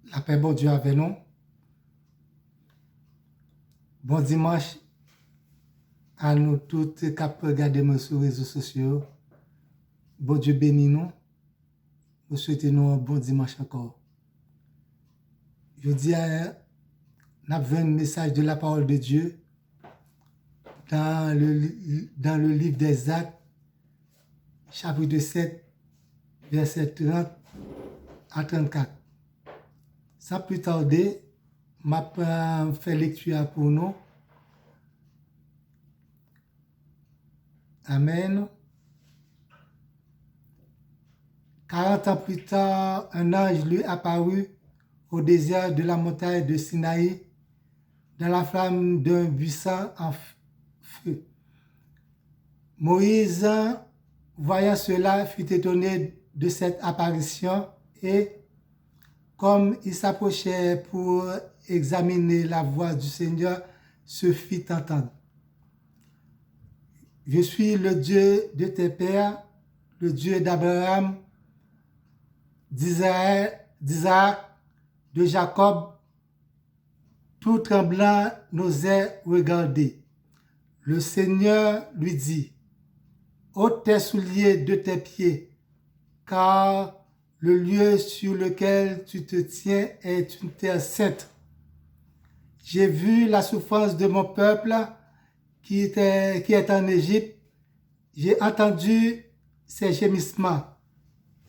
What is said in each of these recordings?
La paix, bon Dieu avec nous. Bon dimanche à nous toutes qui regardez sur les réseaux sociaux. Bon Dieu bénit nous. Nous souhaitons un bon dimanche encore. Je dis nous avons un message de la parole de Dieu dans le livre des Actes, chapitre 7, verset 30 à 34. Sans plus tarder, je fais lecture pour nous. Amen. 40 ans plus tard, un ange lui apparut au désert de la montagne de Sinaï, dans la flamme d'un buisson en feu. Moïse, voyant cela, fut étonné de cette apparition et, comme il s'approchait pour examiner la voix du Seigneur, se fit entendre. Je suis le Dieu de tes pères, le Dieu d'Abraham, d'Isaac, de Jacob. Tout tremblant n'osait regarder. Le Seigneur lui dit, ôte tes souliers de tes pieds, car le lieu sur lequel tu te tiens est une terre sainte. J'ai vu la souffrance de mon peuple qui est en Égypte. J'ai entendu ses gémissements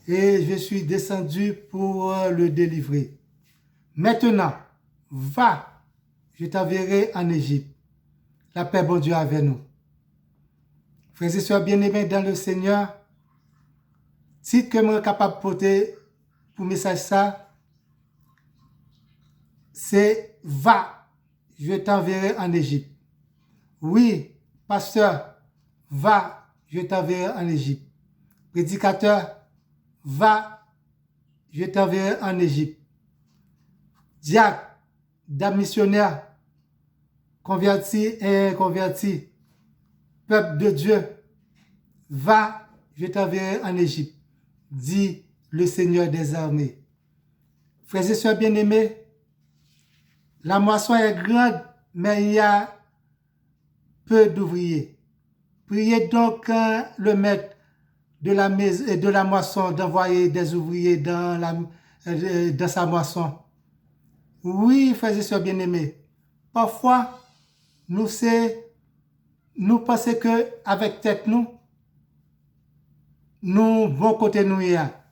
et je suis descendu pour le délivrer. Maintenant, va, je t'enverrai en Égypte. La paix, bon Dieu, avec nous. Frères et sœurs bien-aimés dans le Seigneur, si que je suis capable de porter pour message ça, c'est va, je t'enverrai en Égypte. Oui, pasteur, va, je t'enverrai en Égypte. Prédicateur, va, je t'enverrai en Égypte. Diacre, dame missionnaire, converti et inconverti, peuple de Dieu, va, je t'enverrai en Égypte, dit le Seigneur des armées. Frères et sœurs bien-aimés, la moisson est grande, mais il y a peu d'ouvriers. Priez donc le maître de la maison et de la moisson d'envoyer des ouvriers dans sa moisson. Oui, frères et sœurs bien-aimés, parfois, nous pensons que avec tête nous bon côté nous y a.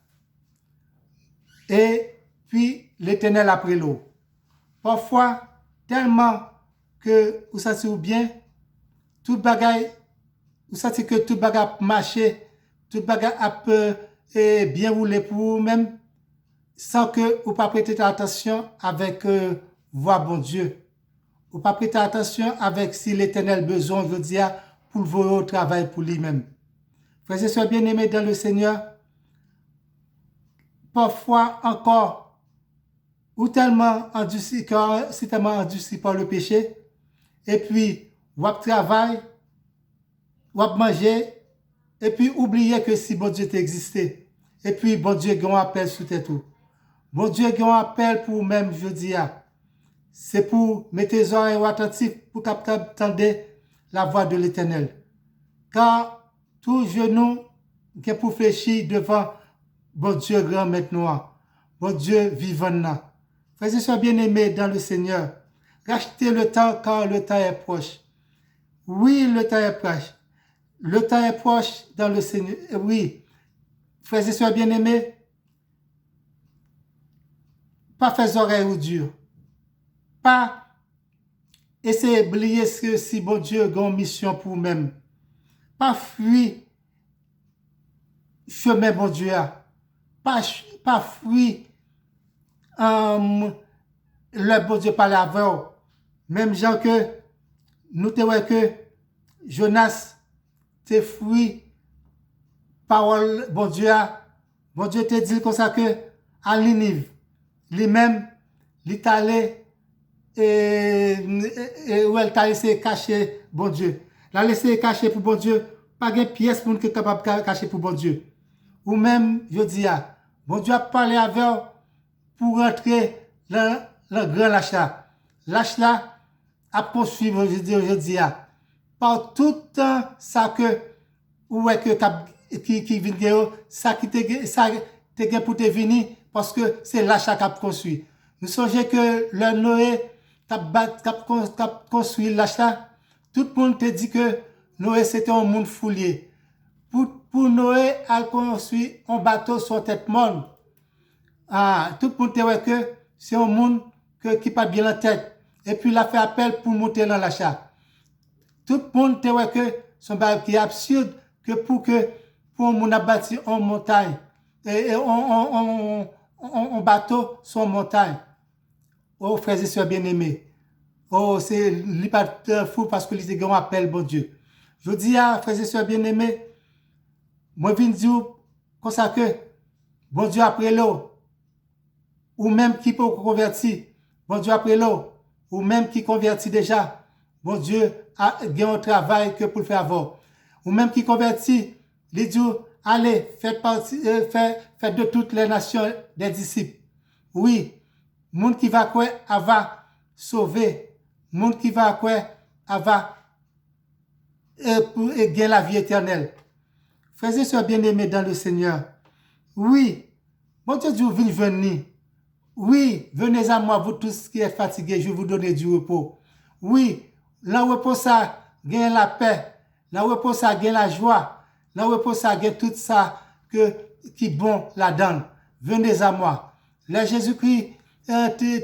Et puis, l'Éternel après l'eau. Parfois, tellement que vous sentez bien, tout bagaille, vous sentez que tout bagaille marcher, tout bagaille a bien rouler pour vous-même, sans que vous pas prêter attention avec voix bon Dieu. Vous pas prêter attention avec si l'Éternel besoin, je dis, pour votre travail pour lui-même. Frères et sœurs bien-aimés dans le Seigneur, parfois encore, ou tellement endurci par le péché, et puis, vous travaillez, vous mangez, et puis oubliez que si bon Dieu t'existait, et puis bon Dieu a un appel sur tes tout. Bon Dieu a un appel pour même, je dis, c'est pour mettre les oreilles attentifs pour capter la voix de l'Éternel. Car tout genou qui est pour fléchir devant bon Dieu grand maintenant, bon Dieu vivant. Frères et sœurs bien-aimés dans le Seigneur, rachetez le temps car le temps est proche. Oui, le temps est proche. Le temps est proche dans le Seigneur. Oui, frères et sœurs bien-aimés, pas faire oreilles ou dur. Pas essayer d'oublier que si bon Dieu a une mission pour vous-même. Pas fuir chemin bon Dieu. Pas fuir le bon Dieu parle avec vous. Même gens que nous te voyons que Jonas te fui parole bon Dieu te dit comme ça que à Ninive lui-même il allé et où elle t'a laissé cacher bon Dieu. La laissé cacher pour bon Dieu, pas de pièce pour nous capable de cacher pour bon Dieu. Ou même je dis bon Dieu a parlé avec pour rentrer le grand lâche là. Lâche là a poursuivre, je dis, par tout ça que, ou est que, qui vient, ça qui te pour te venir, parce que c'est lâche qui a construit. Nous songeons que le Noé, cap construit lâche là, tout le monde te dit que Noé c'était un monde foulier. Pour Noé, a construit un bateau sur tête monde. Ah, tout le monde te dit que c'est un monde qui pas bien la tête. Et puis il a fait appel pour monter dans l'achat. Tout le monde te dit que c'est un bateau qui est absurde que pour un monde a bâti en montagne. Et un bateau sur montagne. Oh, frères et sœurs bien-aimés. Oh, c'est lui pas fou parce que il a un appel, bon Dieu. Je dis à frères et sœurs bien-aimés, moi, je viens dire comme ça que, bon Dieu après l'eau, ou même qui peut convertir, bon Dieu après l'eau, ou même qui convertit déjà, bon Dieu a un travail que pour le faire avoir. Ou même qui convertit, il dit, allez, faites de toutes les nations des disciples. Oui, monde qui va quoi, va sauver. Monde qui va quoi, va gagner la vie éternelle. Frères et sœurs bien-aimés dans le Seigneur, oui, bon Dieu dit, venez. Oui, venez à moi, vous tous qui êtes fatigués, je vais vous donner du repos. Oui, le repos ça, gagne la paix. Le repos ça, gagne la joie. Le repos ça, gagne tout ça qui bon là-dedans. Venez à moi. Là, Jésus-Christ,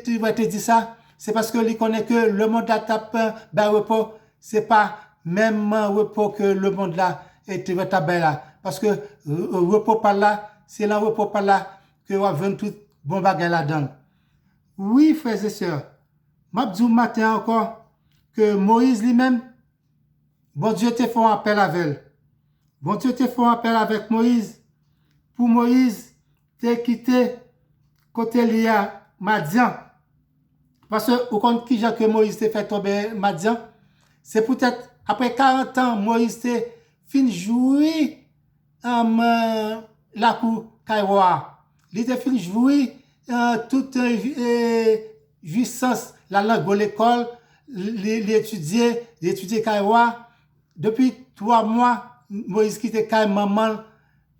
tu vas te dire ça, c'est parce que il connaît que le monde là tape ben repos, c'est pas même repos que le monde là et tu vas taper là. Parce que repos par là, c'est le repos par là que va venir tout bon bagage là-dedans. Oui, frères et sœurs, m'a dit matin encore que Moïse lui-même, bon Dieu te fait un appel avec elle. Bon Dieu te fait un appel avec Moïse. Pour Moïse, te quitté côté lié Madian. Parce que, au compte qui que Moïse te fait tomber Madian, c'est peut-être après 40 ans, Moïse te fin jouer la cour Kaiwa. Il te fin jouer toute jouissance la langue de l'école, l'étudier Kaiwa. Depuis 3 mois, Moïse quitte Kai maman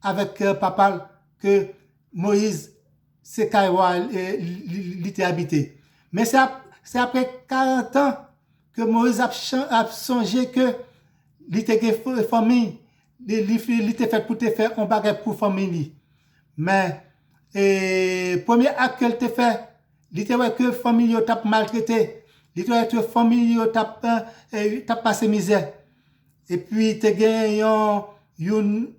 avec papa que Moïse c'est Kaiwa il était habité. Mais c'est après 40 ans que Moïse a songé que il était famille, il était fait pour te faire un bagage pour famille. Mais premier acte qu'elle te fait, il était que famille t'a maltraité, il était que famille t'a passé misère. Et puis te gagné une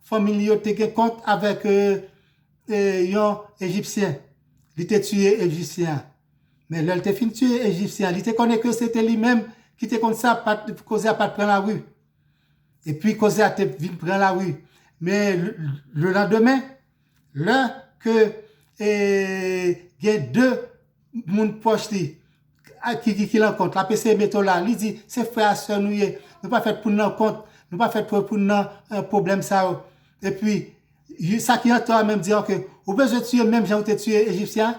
famille te gagné compte avec un égyptien. Il était tué égyptien. Mais là, il était fini tué égyptien. Il te connaît que c'était lui-même qui te comme ça, causé à pas prendre la rue. Et puis, causé à te venir prendre la rue. Mais le lendemain, là, que, il y a 2 moun proches qui l'encontre. La PC métaux là, il dit, c'est frère, sœur, nous pas fait pour nous compte, nous pas fait pour nous problème ça. Et puis, ça qui entend même dire que, ou besoin de tuer même, j'ai été tué égyptien,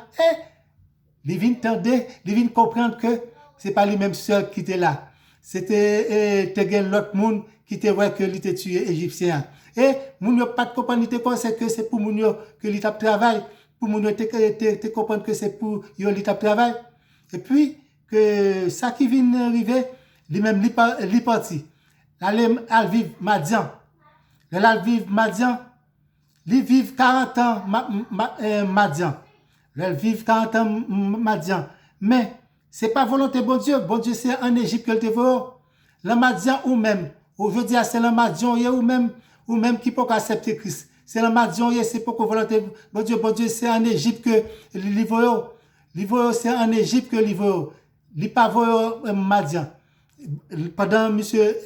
il vient entendre, il vient comprendre que c'est pas lui-même seul qui était là. C'était l'autre monde qui était vrai que il était tué égyptien. Et moun yo pas de comprendre, il pensait que c'est pour moun yo que il tape travail, pour moun yo te comprendre que c'est pour yo il tape travail. Et puis que ça qui vient arriver, lui-même li parti. Aller al vivre Madian. Al vivre Madian, li vivre 40 ans Madian. Elle vivent 40 ans Madian. Mais, c'est pas volonté bon Dieu. Bon Dieu, c'est en Égypte que le développe. Le Madian ou même. Aujourd'hui, c'est le Madian ou même qui peut accepter Christ. C'est le Madian, c'est pour que volonté bon Dieu, c'est en Égypte que l'Ivoire. L'Ivoire, c'est en Égypte que l'Ivoire. L'Ivoire, Madian. Pendant monsieur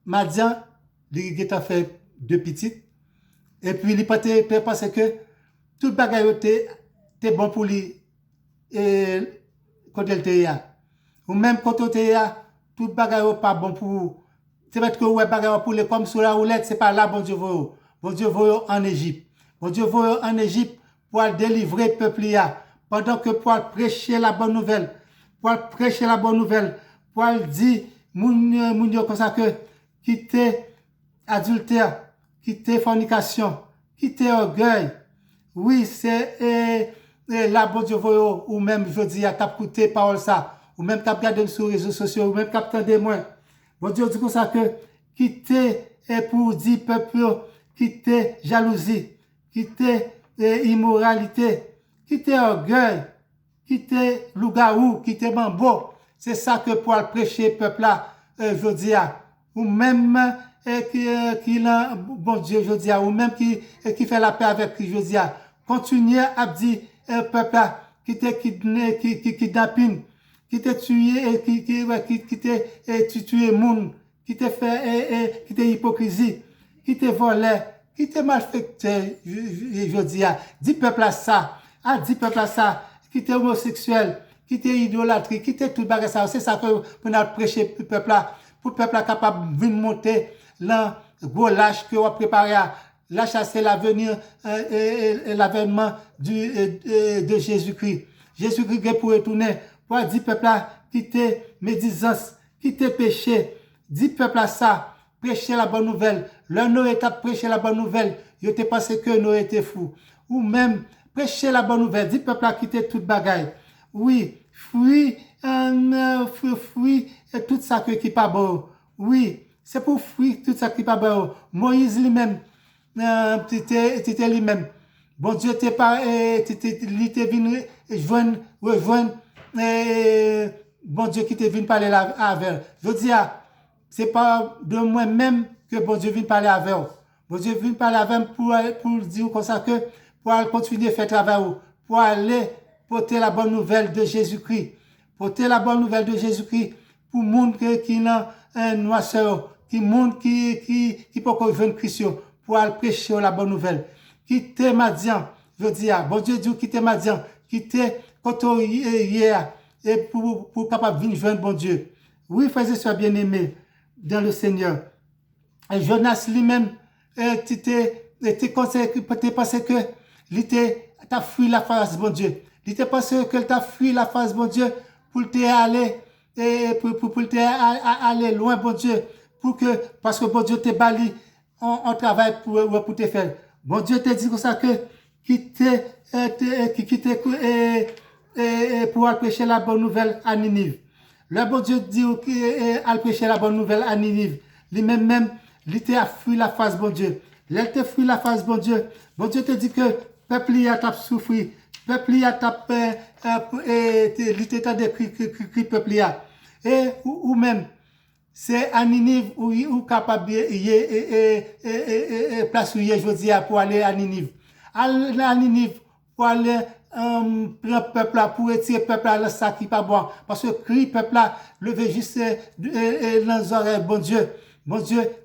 Madian, il a fait 2 petites. Et puis, il pensait que tout le bagage était bon pour lui quand il était là. Ou même quand il était là, tout le bagage n'est pas bon pour c'est parce que ouais bagage pour les comme sur la roulette, c'est pas là bon Dieu veut. Bon Dieu veut en Égypte. Bon Dieu veut en Égypte pour délivrer le peuple là. Pendant que pour prêcher la bonne nouvelle, pour prêcher la bonne nouvelle, pour dire, moun yo comme ça que, quitter adultère, quitter fornication, quitter orgueil. Oui, c'est la bonne Dieu ou même je dis à cap écouter parole ça, ou même cap regarder sur les réseaux sociaux, ou même cap tendre moins. Bon Dieu dit comme ça que quitter pour dire peuple, quitter jalousie, quitter immoralité, quitter orgueil, quitter loup-garou, quitter bambo. C'est ça que pour prêcher peuple là, je dis ou même qui bon Dieu, je dis ou même qui fait la paix avec qui je dis continuer à dire peuple là, qui te kidnapping, qui te tué, qui te tué moun, qui te fait, qui te hypocrisie, qui te volé, qui te malfecté, je dis dis peuple à ça, dis peuple à ça, qui te homosexuel, qui te idolâtrie, qui te tout bagage ça, c'est ça que pour nous prêcher peuple là, pour le peuple là capable de monter là, gros lâche que on préparé à la chasser l'avenir et l'avènement de Jésus-Christ. Jésus-Christ pour retourner, pour dire peuple là, quitter médisance, quitter péché, dit peuple à ça, prêcher la bonne nouvelle. L'un nous est à prêcher la bonne nouvelle, il était pensé que nous étions fous. Ou même, prêcher la bonne nouvelle, dit peuple à quitter toute bagaille. Oui, fuir tout ça qui pas bon. Oui, c'est pour fuir tout ça qui pas bon. Moïse lui-même, t'étais lui-même. Bon Dieu t'es pas, t'étais venu rejoindre, bon Dieu qui t'est venu parler avec. Je dis, c'est pas de moi-même que bon Dieu vient parler avec. Bon Dieu vient parler avec pour dire comme ça que, pour continuer à faire travail, pour aller porter la bonne nouvelle de Jésus-Christ. Porter la bonne nouvelle de Jésus-Christ pour le monde qui n'a un noisseur, qui monde qui peut rejoindre Christ, pour aller prêcher la bonne nouvelle. Quitter Madian, je dis, bon Dieu dit quitter Madian, quitter quand hier, et pour capable venir joindre bon Dieu. Oui, frères et sœurs bien-aimés dans le Seigneur. Et Jonas lui-même, tu pensé que t'as fui la face bon Dieu. Il était pensé que t'as fui la face bon Dieu pour te aller pour te aller loin bon Dieu parce que bon Dieu te bali on travaille pour te faire. Bon Dieu te dit comme ça que quitter pour aller prêcher la bonne nouvelle à Ninive. Le bon Dieu dit qu'il prêcher la bonne nouvelle à Ninive. Lui-même, il a fui la face bon Dieu. Il te fui la face bon Dieu. Bon Dieu te dit que peuple y a tap souffrir. Peuple y a tap il te décrit peuple y a. Et ou même c'est à Ninive ou capable place où je dis pour aller à Ninive. Aller à Ninive pour aller prendre peuple là pour retirer peuple là ça qui pas bon parce que cri peuple là lever juste dans les oreilles bon Dieu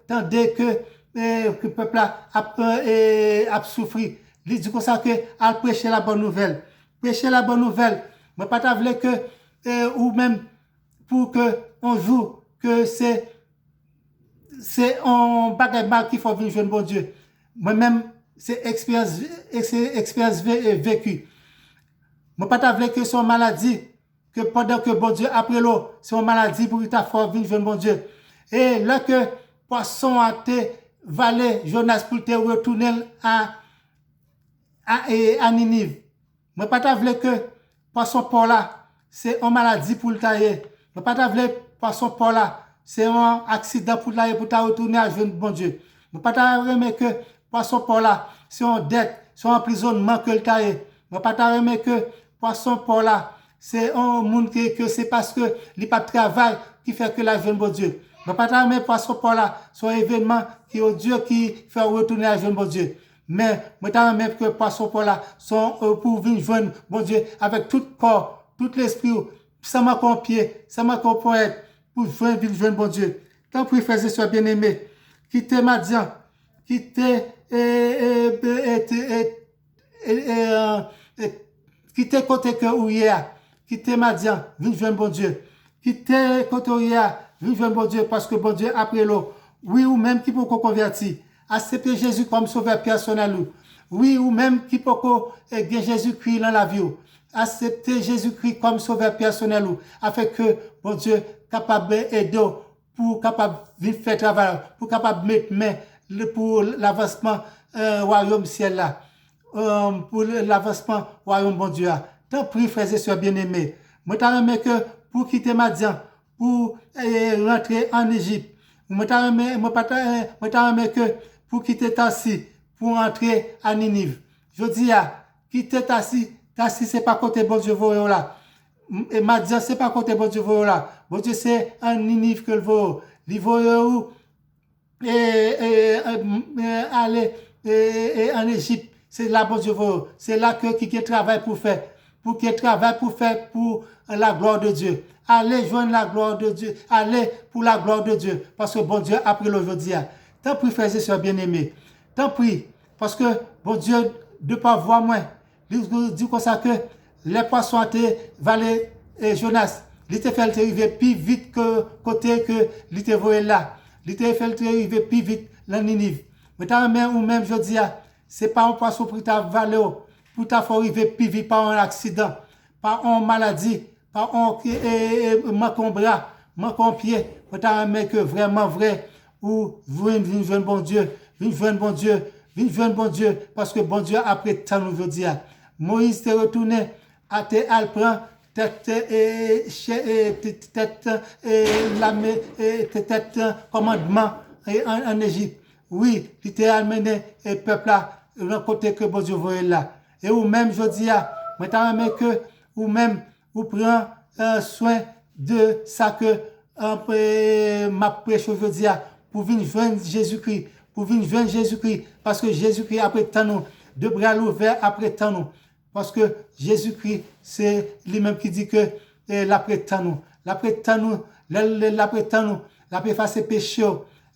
tandis que peuple là a souffrir. Il dit comme ça que à prêcher la bonne nouvelle. Prêcher la bonne nouvelle. Mais pas t'avouer que ou même pour que on joue que c'est un bagage mal qu'il faut venir jouer bon Dieu. Moi-même c'est expérience vécue. Moi pas t'avouer que c'est une maladie que pendant que bon Dieu après l'eau, c'est une maladie pour que ta foi venir jouer bon Dieu. Et là que poisson a été valé Jonas pour te retourner à Ninive. Moi pas t'avouer que poisson pour là, c'est une maladie pour le tailler. Moi pas t'avouer poisson pour là, c'est un accident pour tailler pour ta retourner à jeune bon Dieu. Moi pas t'avouer que poisson pour là, c'est une dette, c'est un emprisonnement que le tailler. Moi pas t'avouer que poisson pour là, c'est un monde que c'est parce que il pas de travail qui fait que la jeune bon Dieu. Moi pas t'avouer poisson pour là, c'est un événement qui est Dieu qui fait retourner à jeune bon Dieu. Mais moi t'as même que poisson pour là sont pour venir joindre bon Dieu avec tout corps, tout l'esprit, ça m'a comme pied, ça m'a comme poète pour venir joindre bon Dieu. Tant pis frères et sœurs bien-aimés, quittez Madian, quittez quittez côté que où hier, quittez Madian, venir joindre bon Dieu. Quittez côté où hier, venir joindre bon Dieu parce que bon Dieu après l'eau, oui ou même qui peut convertir. Accepter Jésus comme sauveur personnel. Oui, ou même qui peut que Jésus-Christ dans la vie. Accepter Jésus-Christ comme sauveur personnel afin que, bon Dieu, capable d'aider pour capable de faire travail, pour capable de mettre main pour l'avancement royaume ciel là, pour l'avancement royaume bon Dieu. Tant pis, frères et sœurs bien-aimés. Moi, t'as aimé que pour quitter Madian, pour rentrer en Égypte. Moi, t'as aimé que pour quitter Tassi, pour entrer à Ninive. Je dis, quitter Tassi, c'est pas côté bon Dieu voyons là. Et Madian, c'est pas côté bon Dieu voyons là. Bon Dieu, c'est en Ninive que le voyons. Il voyons aller en Égypte. C'est là, bon Dieu, c'est là que qui travaille pour faire. Pour qu'il travaille pour faire pour la gloire de Dieu. Allez joindre la gloire de Dieu. Allez pour la gloire de Dieu. Parce que bon Dieu a pris l'aujourd'hui. Tant pis, frères et sœurs bien-aimés. Tant pis. Parce que bon Dieu, de pas voir moins. Il dit comme ça que les poissons étaient valés Jonas. Il te fait arriver plus vite que côté que il te voyait là. Il te fait arriver plus vite dans Ninive. Mais ou même je dis, c'est pas un poisson pour ta valeur, pour ta arriver plus vite par un accident, par une maladie, par un manquant bras, manquant pied. Mais que vraiment vrai, ou venez joindre bon Dieu, venez joindre bon Dieu, venez joindre bon Dieu, parce que bon Dieu après tant nous veut dire. Moïse t'est retourné, à te alprend, tête commandement en Égypte. Oui, il t'a amené le peuple là, le côté que bon Dieu voyait là. Et ou même, je dis, maintenant, que, ou même, ou prend soin de ça que ma prêche aujourd'hui, pour venir joindre Jésus-Christ, pour venir joindre Jésus-Christ, parce que Jésus-Christ après tant nous, de bras ouverts après tant nous. Parce que Jésus-Christ, c'est lui-même qui dit que l'après tant nous, l'après tant nous, l'après tant nous, l'après faire ses péchés.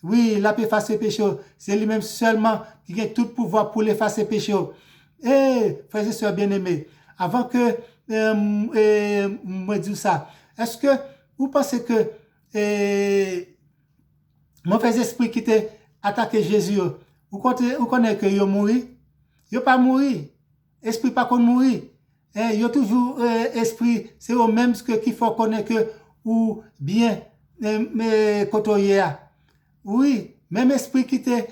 Oui, l'après faire ses péchés. C'est lui-même seulement qui a tout pouvoir pour les faire ses péchés. Eh, frères et sœurs bien-aimés, avant que moi dise ça, est-ce que vous pensez que mauvais esprit qui t'a attaqué Jésus, vous connaissez que il a mouru? Il n'a pas mouru. Esprit pas qu'on mourir. Il y a toujours esprit, c'est au même ce qu'il faut connaître que ou bien côtoyer. Oui, même esprit qui t'a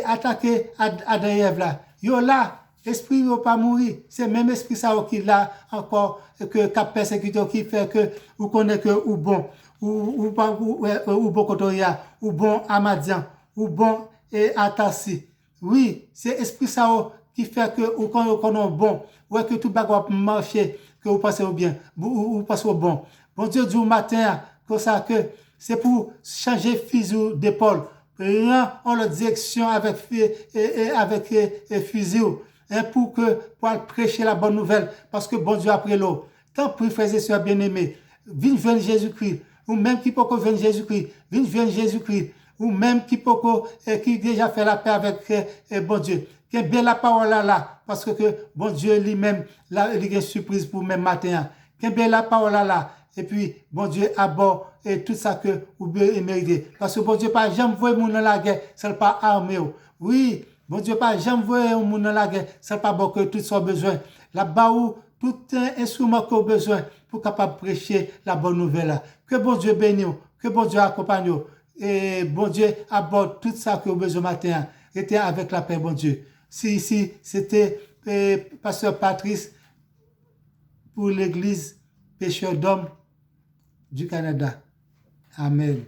attaqué à Ève là. Yo là, esprit yo pas mourir. C'est même esprit ça qui là encore que cap persécuté qui fait que vous connaissez que ou bon ou bon côtoyer ou bon Amadian ou bon Atassi. Oui, c'est esprit ça qui fait que vous connaissez bon, ou que tout bagage marcher, que vous passez au bien, vous passez au bon. Bon Dieu du matin, comme ça que c'est pour changer fusil d'épaule, prendre en la direction avec fusil, pour prêcher la bonne nouvelle, parce que bon Dieu après l'eau. Tant pis, frères et sœurs bien-aimés, viens joindre Jésus-Christ, ou même qui peut venir Jésus-Christ, viens joindre Jésus-Christ, ou même qui peut qui déjà fait la paix avec bon Dieu. Qui bien la parole là, parce que bon Dieu lui-même, là, il y a une surprise pour même matin. Qui bien la parole là, et puis bon Dieu aborde et tout ça que vous méritez. Parce que bon Dieu pas jamais voir moun dans la guerre, c'est pas armé. Oui, bon Dieu pas jamais voir moun dans la guerre, c'est pas bon que tout soit besoin. Là-bas où tout instrument qu'on a besoin pour capable prêcher la bonne nouvelle. Que bon Dieu bénisse, que bon Dieu accompagne. Et bon Dieu aborde tout ça que vous besoin matin. Était avec la paix, bon Dieu. Si, c'était Pasteur Patrice pour l'Église Pécheur d'Hommes du Canada. Amen.